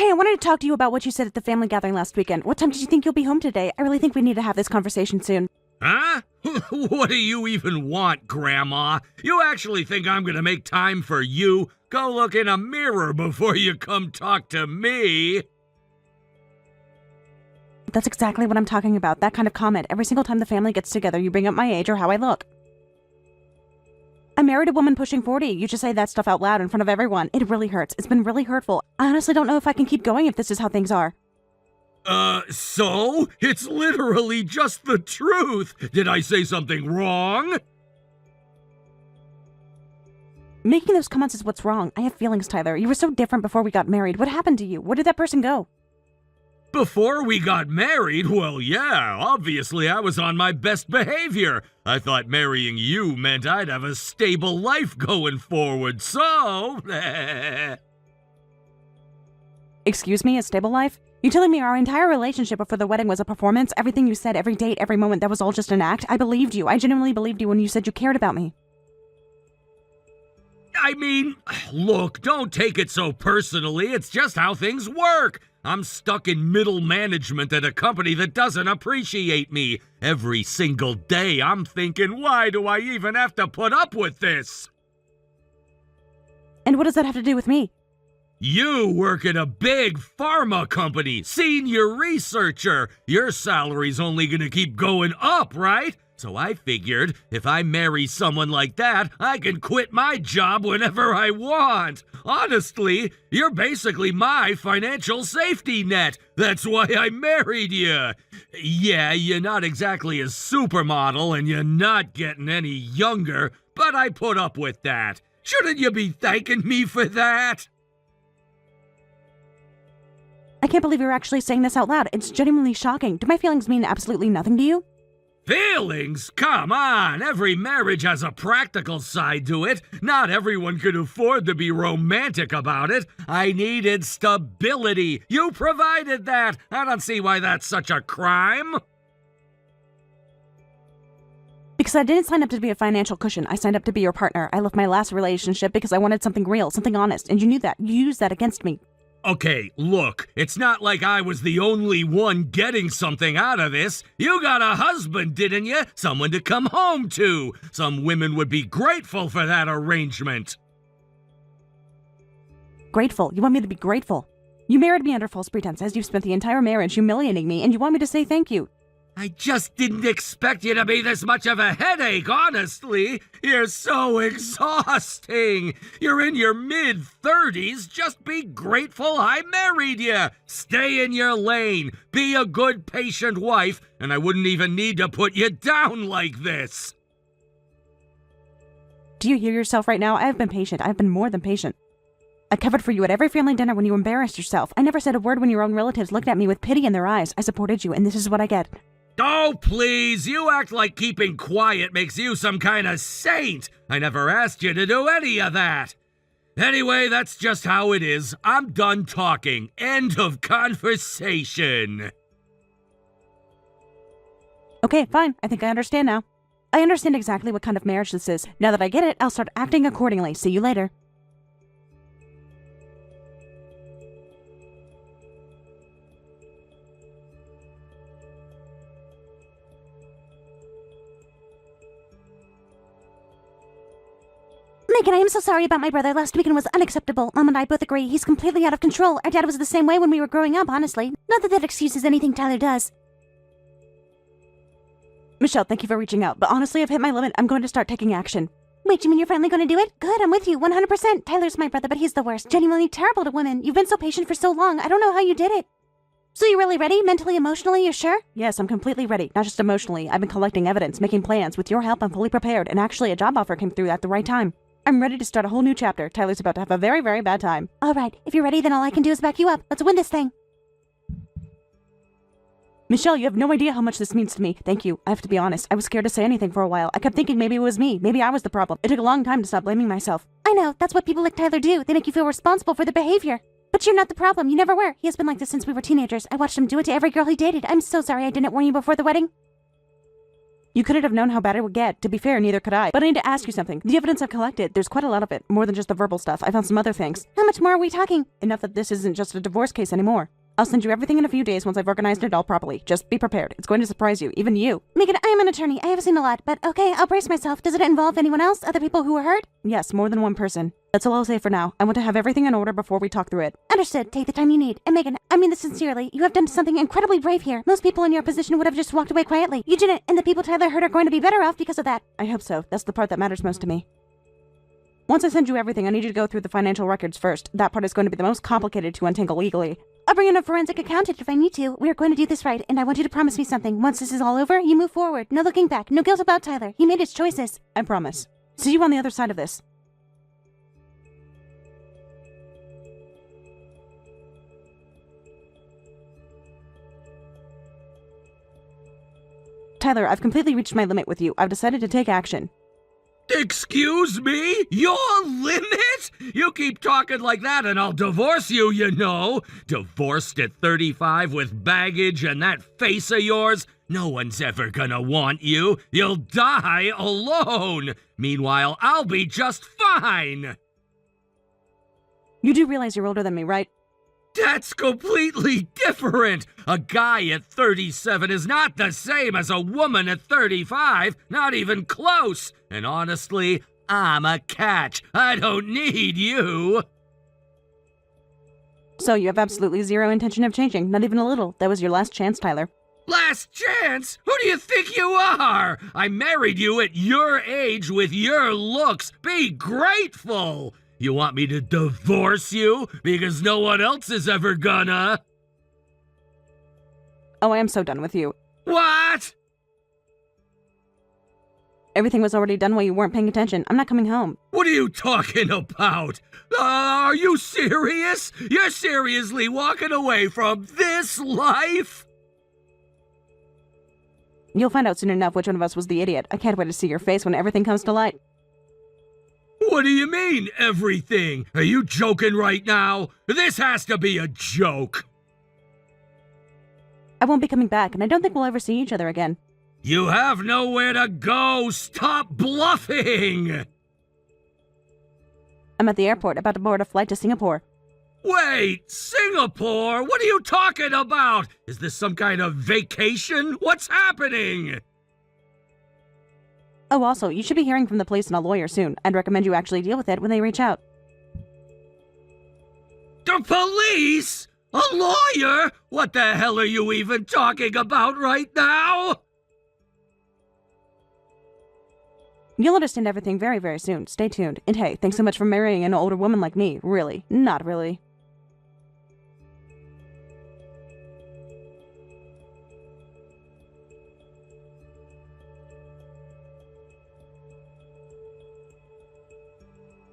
Hey, I wanted to talk to you about what you said at the family gathering last weekend. What time did you think you'll be home today? I really think we need to have this conversation soon. Huh? What do you even want, Grandma? You actually think I'm gonna make time for you? Go look in a mirror before you come talk to me. That's exactly what I'm talking about, that kind of comment. Every single time the family gets together, you bring up my age or how I look. I married a woman pushing 40. You just say that stuff out loud in front of everyone. It really hurts. It's been really hurtful. I honestly don't know if I can keep going if this is how things are. So? It's literally just the truth. Did I say something wrong? Making those comments is what's wrong. I have feelings, Tyler. You were so different before we got married. What happened to you? Where did that person go? Before we got married? Well, yeah, obviously I was on my best behavior. I thought marrying you meant I'd have a stable life going forward, so... Excuse me, a stable life? You telling me our entire relationship before the wedding was a performance? Everything you said, every date, every moment, that was all just an act? I believed you. I genuinely believed you when you said you cared about me. I mean, look, don't take it so personally. It's just how things work. I'm stuck in middle management at a company that doesn't appreciate me. Every single day I'm thinking, why do I even have to put up with this? And what does that have to do with me? You work at a big pharma company, senior researcher. Your salary's only gonna keep going up, right? So I figured, if I marry someone like that, I can quit my job whenever I want. Honestly, you're basically my financial safety net. That's why I married you. Yeah, you're not exactly a supermodel and you're not getting any younger, but I put up with that. Shouldn't you be thanking me for that? I can't believe you're actually saying this out loud. It's genuinely shocking. Do my feelings mean absolutely nothing to you? Feelings? Come on, every marriage has a practical side to it. Not everyone could afford to be romantic about it. I needed stability. You provided that. I don't see why that's such a crime. Because I didn't sign up to be a financial cushion. I signed up to be your partner. I left my last relationship because I wanted something real, something honest, and you knew that. You used that against me. Okay, look, it's not like I was the only one getting something out of this. You got a husband, didn't you? Someone to come home to. Some women would be grateful for that arrangement. Grateful? You want me to be grateful? You married me under false pretenses. You spent the entire marriage humiliating me, and you want me to say thank you. I just didn't expect you to be this much of a headache, honestly. You're so exhausting. You're in your mid-30s. Just be grateful I married you. Stay in your lane. Be a good, patient wife, and I wouldn't even need to put you down like this. Do you hear yourself right now? I have been patient. I have been more than patient. I covered for you at every family dinner when you embarrassed yourself. I never said a word when your own relatives looked at me with pity in their eyes. I supported you, and this is what I get. Oh, please, you act like keeping quiet makes you some kind of saint. I never asked you to do any of that. Anyway, that's just how it is. I'm done talking. End of conversation. Okay, fine. I think I understand now. I understand exactly what kind of marriage this is. Now that I get it, I'll start acting accordingly. See you later. Megan, I am so sorry about my brother. Last weekend was unacceptable. Mom and I both agree. He's completely out of control. Our dad was the same way when we were growing up, honestly. Not that that excuses anything Tyler does. Michelle, thank you for reaching out, but honestly, I've hit my limit. I'm going to start taking action. Wait, you mean you're finally going to do it? Good, I'm with you, 100%. Tyler's my brother, but he's the worst. Genuinely terrible to women. You've been so patient for so long. I don't know how you did it. So you're really ready? Mentally, emotionally, you're sure? Yes, I'm completely ready. Not just emotionally. I've been collecting evidence, making plans. With your help, I'm fully prepared, and actually a job offer came through at the right time. I'm ready to start a whole new chapter. Tyler's about to have a very, very bad time. All right, if you're ready, then all I can do is back you up. Let's win this thing. Michelle, you have no idea how much this means to me. Thank you. I have to be honest. I was scared to say anything for a while. I kept thinking maybe it was me. Maybe I was the problem. It took a long time to stop blaming myself. I know. That's what people like Tyler do. They make you feel responsible for their behavior. But you're not the problem. You never were. He has been like this since we were teenagers. I watched him do it to every girl he dated. I'm so sorry I didn't warn you before the wedding. You couldn't have known how bad it would get. To be fair, neither could I. But I need to ask you something. The evidence I've collected, there's quite a lot of it. More than just the verbal stuff. I found some other things. How much more are we talking? Enough that this isn't just a divorce case anymore. I'll send you everything in a few days once I've organized it all properly. Just be prepared. It's going to surprise you, even you. Megan, I am an attorney. I have seen a lot, but okay, I'll brace myself. Does it involve anyone else? Other people who were hurt? Yes, more than one person. That's all I'll say for now. I want to have everything in order before we talk through it. Understood. Take the time you need. And Megan, I mean this sincerely. You have done something incredibly brave here. Most people in your position would have just walked away quietly. You didn't, and the people Tyler hurt are going to be better off because of that. I hope so. That's the part that matters most to me. Once I send you everything, I need you to go through the financial records first. That part is going to be the most complicated to untangle legally. I'll bring in a forensic accountant if I need to. We are going to do this right, and I want you to promise me something. Once this is all over, you move forward. No looking back. No guilt about Tyler. He made his choices. I promise. See you on the other side of this. Tyler, I've completely reached my limit with you. I've decided to take action. Excuse me? Your limit? You keep talking like that and I'll divorce you, you know. Divorced at 35 with baggage and that face of yours? No one's ever gonna want you. You'll die alone. Meanwhile, I'll be just fine. You do realize you're older than me, right? That's completely different. A guy at 37 is not the same as a woman at 35, not even close. And honestly, I'm a catch. I don't need you. So you have absolutely zero intention of changing, not even a little. That was your last chance, Tyler. Last chance? Who do you think you are? I married you at your age with your looks. Be grateful. You want me to divorce you? Because no one else is ever gonna. Oh, I am so done with you. What? Everything was already done while you weren't paying attention. I'm not coming home. What are you talking about? Are you serious? You're seriously walking away from this life? You'll find out soon enough which one of us was the idiot. I can't wait to see your face when everything comes to light. What do you mean, everything? Are you joking right now? This has to be a joke. I won't be coming back, and I don't think we'll ever see each other again. You have nowhere to go. Stop bluffing. I'm at the airport, about to board a flight to Singapore. Wait, Singapore? What are you talking about? Is this some kind of vacation? What's happening? Oh, also, you should be hearing from the police and a lawyer soon. I'd recommend you actually deal with it when they reach out. The police? A lawyer? What the hell are you even talking about right now? You'll understand everything very, very soon. Stay tuned. And hey, thanks so much for marrying an older woman like me. Really. Not really.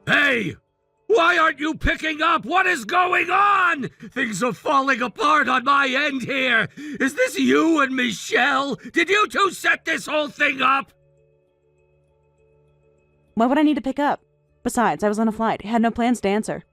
Hey! Why aren't you picking up? What is going on? Things are falling apart on my end here. Is this you and Michelle? Did you two set this whole thing up? Why would I need to pick up? Besides, I was on a flight. Had no plans to answer.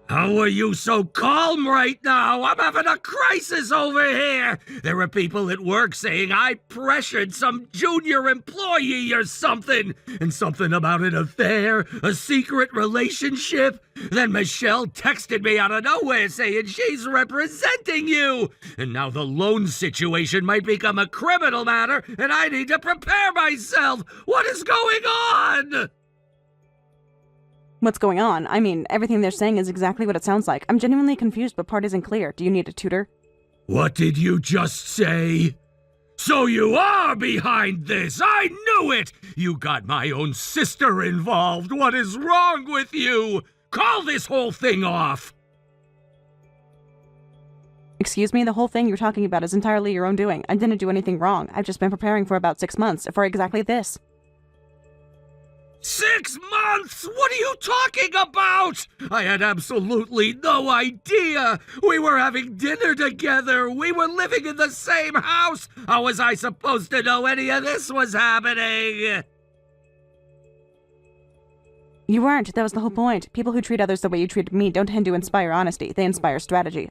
How are you so calm right now? I'm having a crisis over here. There are people at work saying I pressured some junior employee or something. And something about an affair, a secret relationship. Then Michelle texted me out of nowhere saying she's representing you. And now the loan situation might become a criminal matter and I need to prepare myself. What is going on? What's going on? I mean, everything they're saying is exactly what it sounds like. I'm genuinely confused, but part isn't clear. Do you need a tutor? What did you just say? So you are behind this! I knew it! You got my own sister involved! What is wrong with you? Call this whole thing off! Excuse me, the whole thing you're talking about is entirely your own doing. I didn't do anything wrong. I've just been preparing for about 6 months for exactly this. 6 months? What are you talking about? I had absolutely no idea. We were having dinner together. We were living in the same house. How was I supposed to know any of this was happening? You weren't. That was the whole point. People who treat others the way you treated me don't tend to inspire honesty. They inspire strategy.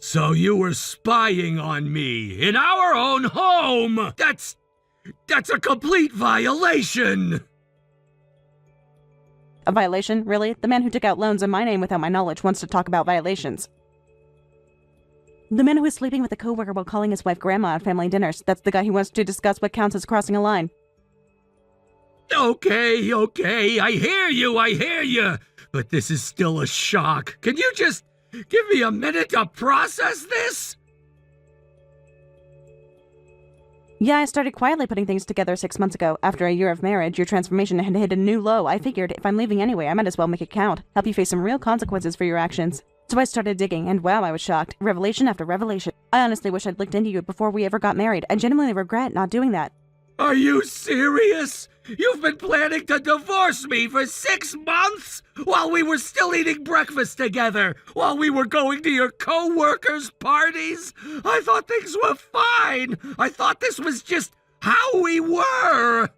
So you were spying on me in our own home! That's a complete violation! A violation? Really? The man who took out loans in my name without my knowledge wants to talk about violations. The man who is sleeping with a coworker while calling his wife grandma at family dinners. That's the guy who wants to discuss what counts as crossing a line. Okay, I hear you. But this is still a shock. Can you just give me a minute to process this? Yeah, I started quietly putting things together 6 months ago. After a year of marriage, your transformation had hit a new low. I figured, if I'm leaving anyway, I might as well make it count. Help you face some real consequences for your actions. So I started digging, and wow, I was shocked. Revelation after revelation. I honestly wish I'd looked into you before we ever got married. I genuinely regret not doing that. Are you serious? You've been planning to divorce me for 6 months? While we were still eating breakfast together? While we were going to your co-workers' parties? I thought things were fine. I thought this was just how we were.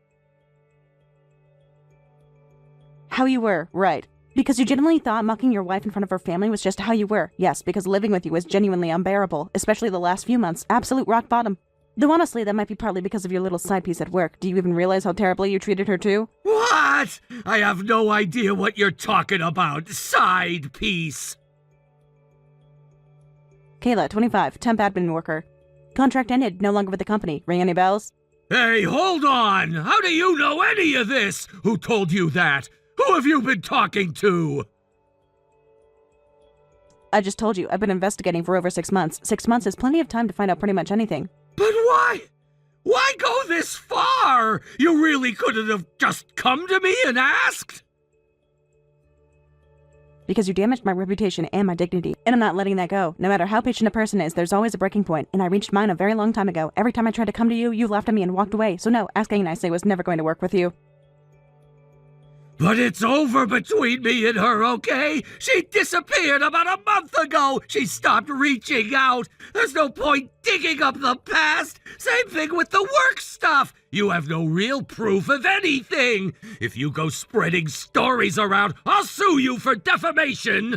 How you were, right. Because you genuinely thought mocking your wife in front of her family was just how you were. Yes, because living with you was genuinely unbearable, especially the last few months. Absolute rock bottom. Though honestly, that might be partly because of your little side piece at work. Do you even realize how terribly you treated her too? What? I have no idea what you're talking about. Side piece. Kayla, 25, temp admin worker. Contract ended, no longer with the company. Ring any bells? Hey, hold on! How do you know any of this? Who told you that? Who have you been talking to? I just told you, I've been investigating for over 6 months. 6 months is plenty of time to find out pretty much anything. But why? Why go this far? You really couldn't have just come to me and asked? Because you damaged my reputation and my dignity, and I'm not letting that go. No matter how patient a person is, there's always a breaking point, and I reached mine a very long time ago. Every time I tried to come to you, you laughed at me and walked away. So no, asking nicely was never going to work with you. But it's over between me and her, okay? She disappeared about a month ago. She stopped reaching out. There's no point digging up the past. Same thing with the work stuff. You have no real proof of anything. If you go spreading stories around, I'll sue you for defamation.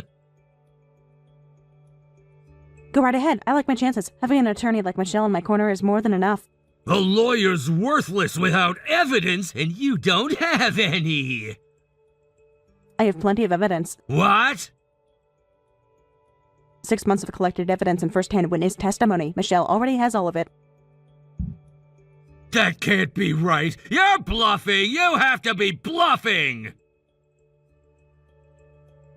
Go right ahead. I like my chances. Having an attorney like Michelle in my corner is more than enough. A lawyer's worthless without evidence, and you don't have any. I have plenty of evidence. What? 6 months of collected evidence and first-hand witness testimony. Michelle already has all of it. That can't be right. You're bluffing. You have to be bluffing.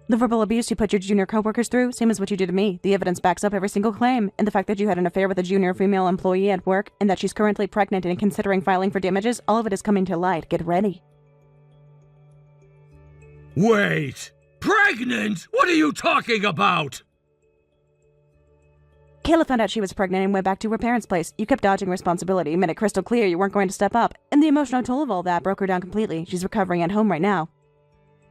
The verbal abuse you put your junior coworkers through, same as what you did to me. The evidence backs up every single claim. And the fact that you had an affair with a junior female employee at work, and that she's currently pregnant and considering filing for damages, all of it is coming to light. Get ready. Wait! Pregnant? What are you talking about? Kayla found out she was pregnant and went back to her parents' place. You kept dodging responsibility, made it crystal clear you weren't going to step up. And the emotional toll of all that broke her down completely. She's recovering at home right now.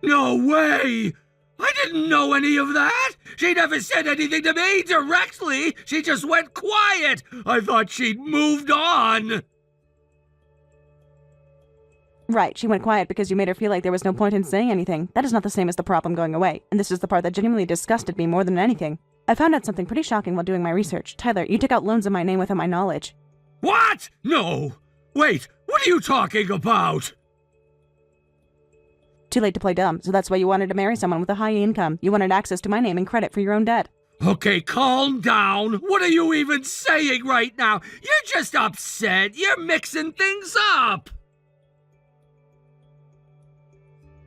No way! I didn't know any of that! She never said anything to me directly! She just went quiet! I thought she'd moved on! Right, she went quiet because you made her feel like there was no point in saying anything. That is not the same as the problem going away, and this is the part that genuinely disgusted me more than anything. I found out something pretty shocking while doing my research. Tyler, you took out loans in my name without my knowledge. What? No! Wait, what are you talking about? Too late to play dumb, so that's why you wanted to marry someone with a high income. You wanted access to my name and credit for your own debt. Okay, calm down. What are you even saying right now? You're just upset. You're mixing things up.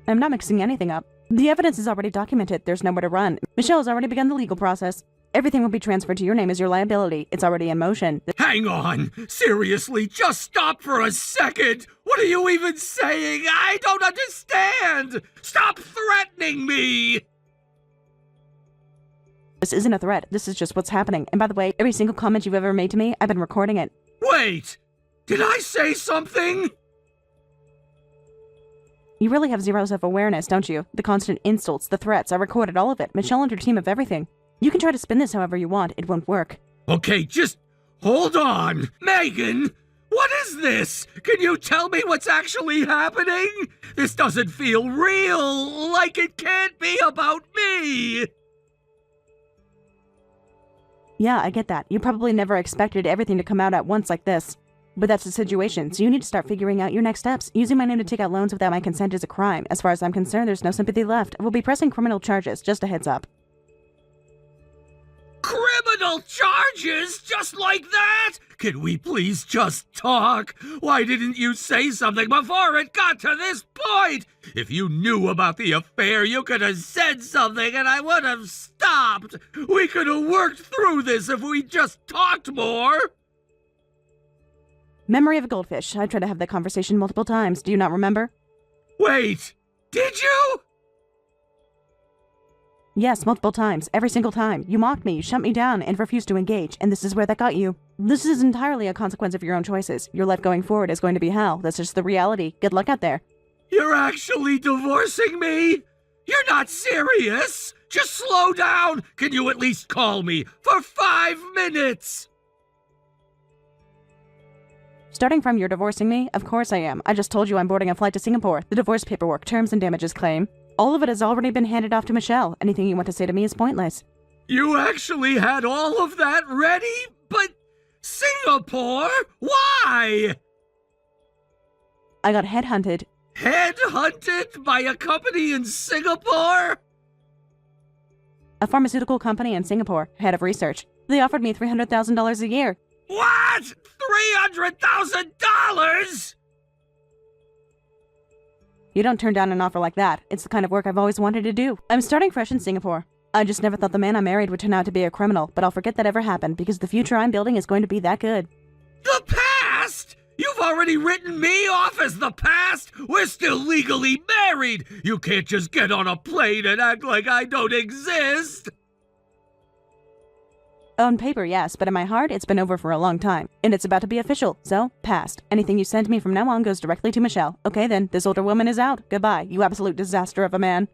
I'm not mixing anything up. The evidence is already documented. There's nowhere to run. Michelle has already begun the legal process. Everything will be transferred to your name as your liability. It's already in motion. Hang on. Seriously, just stop for a second. What are you even saying? I don't understand. Stop threatening me. This isn't a threat. This is just what's happening. And by the way, every single comment you've ever made to me, I've been recording it. Wait. Did I say something? You really have zero self-awareness, don't you? The constant insults, the threats, I recorded all of it. Michelle and her team of everything. You can try to spin this however you want. It won't work. Okay, just hold on. Megan, what is this? Can you tell me what's actually happening? This doesn't feel real, like it can't be about me. Yeah, I get that. You probably never expected everything to come out at once like this. But that's the situation, so you need to start figuring out your next steps. Using my name to take out loans without my consent is a crime. As far as I'm concerned, there's no sympathy left. I will be pressing criminal charges, just a heads up. Criminal charges? Just like that? Can we please just talk? Why didn't you say something before it got to this point? If you knew about the affair, you could have said something and I would have stopped. We could have worked through this if we just talked more. Memory of a goldfish. I tried to have that conversation multiple times. Do you not remember? Wait, did you? Yes, multiple times. Every single time. You mocked me, you shut me down, and refused to engage, and this is where that got you. This is entirely a consequence of your own choices. Your life going forward is going to be hell. That's just the reality. Good luck out there. You're actually divorcing me? You're not serious? Just slow down. Can you at least call me for 5 minutes? Starting from you're divorcing me? Of course I am. I just told you I'm boarding a flight to Singapore. The divorce paperwork, terms and damages claim. All of it has already been handed off to Michelle. Anything you want to say to me is pointless. You actually had all of that ready? But Singapore? Why? I got headhunted. Headhunted by a company in Singapore? A pharmaceutical company in Singapore, head of research. They offered me $300,000 a year. What? $300,000? You don't turn down an offer like that. It's the kind of work I've always wanted to do. I'm starting fresh in Singapore. I just never thought the man I married would turn out to be a criminal, but I'll forget that ever happened because the future I'm building is going to be that good. The past? You've already written me off as the past? We're still legally married! You can't just get on a plane and act like I don't exist! On paper, yes, but in my heart, it's been over for a long time. And it's about to be official, so, past. Anything you send me from now on goes directly to Michelle. Okay then, this older woman is out. Goodbye, you absolute disaster of a man.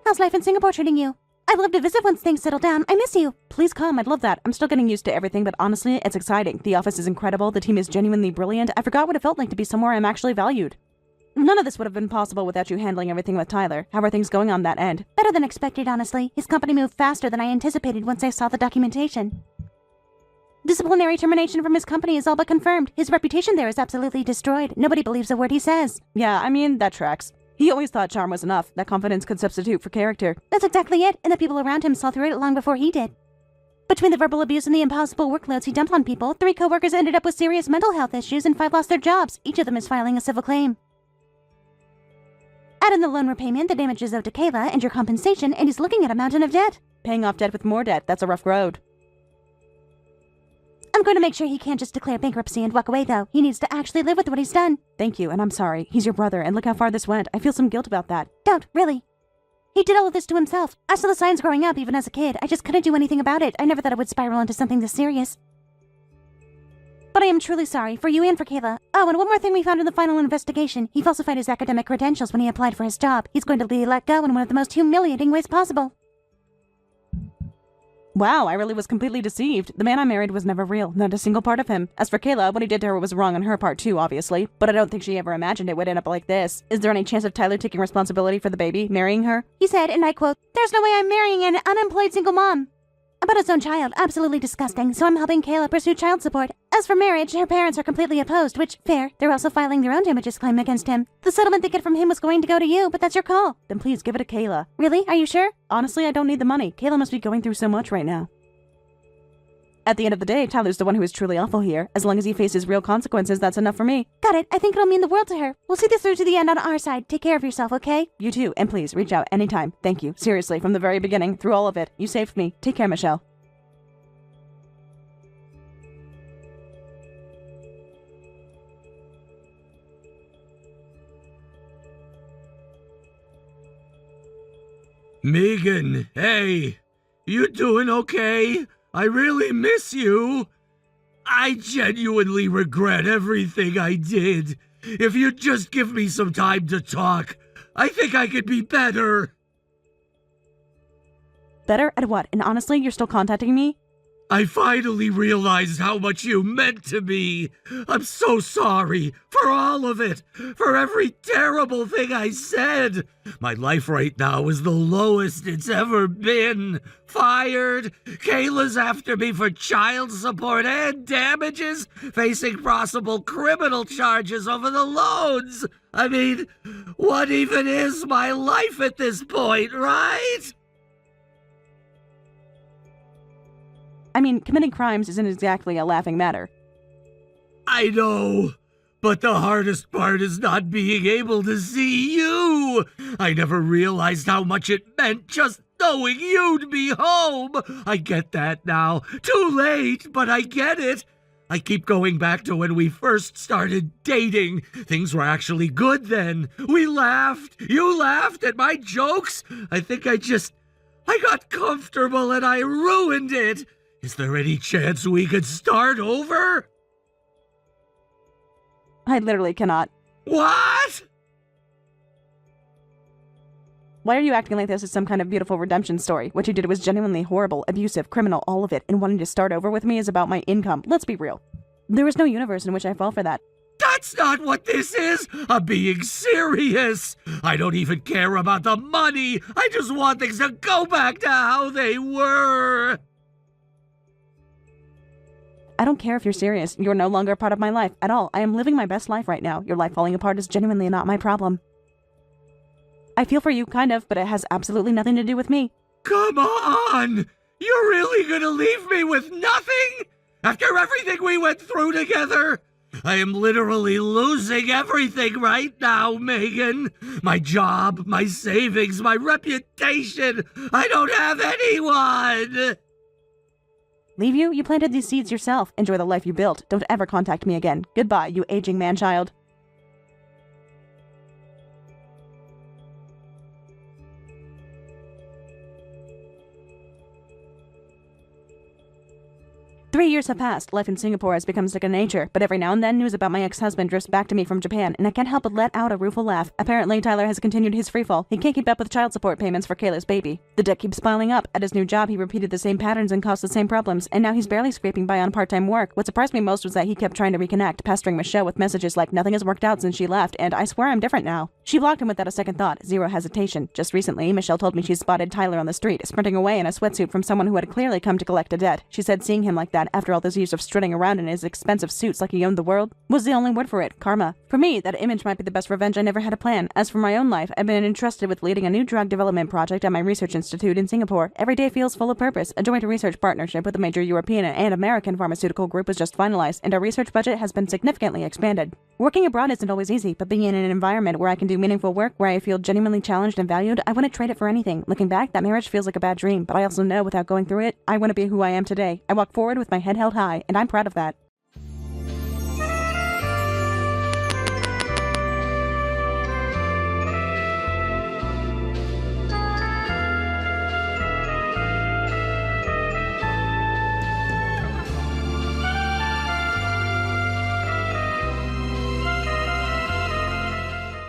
How's life in Singapore treating you? I'd love to visit once things settle down. I miss you. Please come, I'd love that. I'm still getting used to everything, but honestly, it's exciting. The office is incredible, the team is genuinely brilliant. I forgot what it felt like to be somewhere I'm actually valued. None of this would have been possible without you handling everything with Tyler. How are things going on that end? Better than expected, honestly. His company moved faster than I anticipated once I saw the documentation. Disciplinary termination from his company is all but confirmed. His reputation there is absolutely destroyed. Nobody believes a word he says. Yeah, I mean, that tracks. He always thought charm was enough, that confidence could substitute for character. That's exactly it, and the people around him saw through it long before he did. Between the verbal abuse and the impossible workloads he dumped on people, 3 co-workers ended up with serious mental health issues and 5 lost their jobs. Each of them is filing a civil claim. Add in the loan repayment, the damages owed to Kayla, and your compensation, and he's looking at a mountain of debt. Paying off debt with more debt, that's a rough road. I'm going to make sure he can't just declare bankruptcy and walk away, though. He needs to actually live with what he's done. Thank you, and I'm sorry. He's your brother, and look how far this went. I feel some guilt about that. Don't, really. He did all of this to himself. I saw the signs growing up, even as a kid. I just couldn't do anything about it. I never thought it would spiral into something this serious. But I am truly sorry, for you and for Kayla. Oh, and one more thing we found in the final investigation. He falsified his academic credentials when he applied for his job. He's going to be let go in one of the most humiliating ways possible. Wow, I really was completely deceived. The man I married was never real, not a single part of him. As for Kayla, what he did to her was wrong on her part too, obviously. But I don't think she ever imagined it would end up like this. Is there any chance of Tyler taking responsibility for the baby, marrying her? He said, and I quote, "There's no way I'm marrying an unemployed single mom." About his own child, absolutely disgusting, so I'm helping Kayla pursue child support. As for marriage, her parents are completely opposed, which, fair. They're also filing their own damages claim against him. The settlement they get from him was going to go to you, but that's your call. Then please give it to Kayla. Really? Are you sure? Honestly, I don't need the money. Kayla must be going through so much right now. At the end of the day, Tyler's the one who is truly awful here. As long as he faces real consequences, that's enough for me. Got it. I think it'll mean the world to her. We'll see this through to the end on our side. Take care of yourself, okay? You too, and please, reach out anytime. Thank you. Seriously, from the very beginning, through all of it. You saved me. Take care, Michelle. Megan, hey, you doing okay? I really miss you. I genuinely regret everything I did. If you'd just give me some time to talk, I think I could be better. Better at what? And honestly, you're still contacting me? I finally realized how much you meant to me. I'm so sorry for all of it, for every terrible thing I said. My life right now is the lowest it's ever been. Fired, Kayla's after me for child support and damages, facing possible criminal charges over the loans. I mean, what even is my life at this point, right? I mean, committing crimes isn't exactly a laughing matter. I know, but the hardest part is not being able to see you. I never realized how much it meant just knowing you'd be home. I get that now. Too late, but I get it. I keep going back to when we first started dating. Things were actually good then. We laughed. You laughed at my jokes. I think I got comfortable and I ruined it. Is there any chance we could start over? I literally cannot. What? Why are you acting like this is some kind of beautiful redemption story? What you did was genuinely horrible, abusive, criminal, all of it, and wanting to start over with me is about my income. Let's be real. There is no universe in which I fall for that. That's not what this is! I'm being serious! I don't even care about the money! I just want things to go back to how they were! I don't care if you're serious. You're no longer a part of my life at all. I am living my best life right now. Your life falling apart is genuinely not my problem. I feel for you, kind of, but it has absolutely nothing to do with me. Come on! You're really gonna leave me with nothing? After everything we went through together? I am literally losing everything right now, Megan. My job, my savings, my reputation. I don't have anyone! Leave you? You planted these seeds yourself. Enjoy the life you built. Don't ever contact me again. Goodbye, you aging man-child. Three years have passed. Life in Singapore has become second nature, but every now and then news about my ex-husband drifts back to me from Japan, and I can't help but let out a rueful laugh. Apparently, Tyler has continued his freefall. He can't keep up with child support payments for Kayla's baby. The debt keeps piling up. At his new job, he repeated the same patterns and caused the same problems, and now he's barely scraping by on part-time work. What surprised me most was that he kept trying to reconnect, pestering Michelle with messages like, "Nothing has worked out since she left, and I swear I'm different now." She blocked him without a second thought, zero hesitation. Just recently, Michelle told me she spotted Tyler on the street, sprinting away in a sweatsuit from someone who had clearly come to collect a debt. She said seeing him like that, after all those years of strutting around in his expensive suits like he owned the world, was the only word for it, karma. For me, that image might be the best revenge I never had a plan. As for my own life, I've been entrusted with leading a new drug development project at my research institute in Singapore. Every day feels full of purpose. A joint research partnership with a major European and American pharmaceutical group was just finalized, and our research budget has been significantly expanded. Working abroad isn't always easy, but being in an environment where I can do meaningful work, where I feel genuinely challenged and valued, I wouldn't trade it for anything. Looking back, that marriage feels like a bad dream, but I also know without going through it, I want to be who I am today. I walk forward with my head held high, and I'm proud of that.